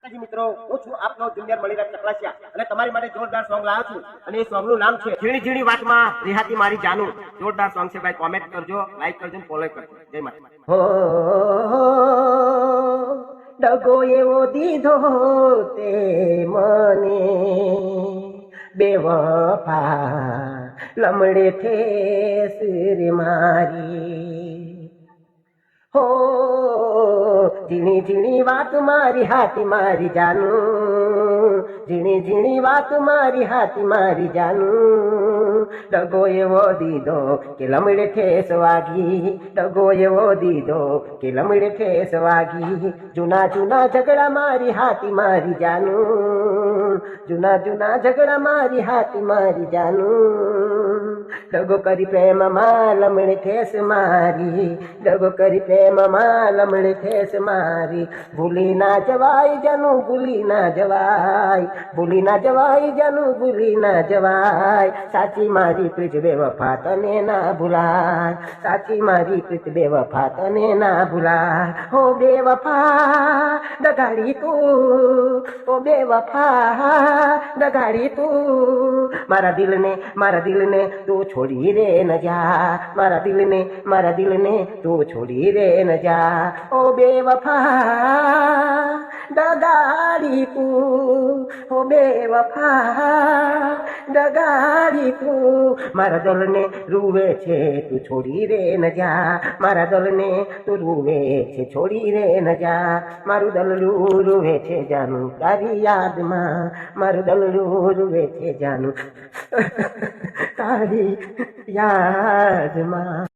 માતાજી મિત્રો, હું છું આપનો જુનિયર મણિરાજ ચકલાસિયા અને તમારી માટે જોરદાર સોંગ લાવ્યો છું અને એ સોંગનું નામ છે ઝીણી ઝીણી વાતમાં રિહાતી મારી જાનું. જોરદાર સોંગ છે ભાઈ, કોમેન્ટ કરજો, લાઈક કરજો, ફોલો કરજો. જય માતા. હો ડગો એવો દીધો તે મને બેવફા લમડે ઠેસ રે મારી. હો ઝીણી ઝીણી વાત મારી હાથી મારી જાનું, ઝીણી ઝીણી વાત મારી હાથી મારી જાનું. ડગો એવો દીધો કે લમડે ઠેસ વાગી, ડગો એવો દીધો કે લમડે ઠેસ વાગી. જૂના જૂના ઝઘડા મારી હાથી મારી જાનું, જૂના જૂના ઝઘડા મારી હાથી મારી જાનું. ડગો કરી પ્રેમમાં લમડે ઠેસ મારી, ડગો કરી પ્રેમમાં લમડે ઠેસ મારી. ભૂલી ના જવાય જાનું, ભૂલી ના જવાય, ભૂલી ના જવાય જાનું, ભૂલી ના જવાય. સાચી મારી પ્રીત બેવફા તને ના ભૂલાય, સાચી મારી પ્રીત બેવફા તને ના ભૂલાય. હો બેવફા ડગાડી તું, ઓ બેવફા ડગાડી તું. મારા દિલને તું છોડી રે ન જા, મારા દિલને તું છોડી રે ન જા. ઓ બેવફા ડગાડી તું, ઓ બેવફા ડગાડી તું. મારા દલને રૂવે છે તું છોડી રે ન જા, મારા દલને તું રૂવે છે છોડી રે ન જા. મારું દલડું રૂવે છે જાનું તારી યાદમાં, મારું દલડું રૂવે છે જાનું તારી યાદમાં.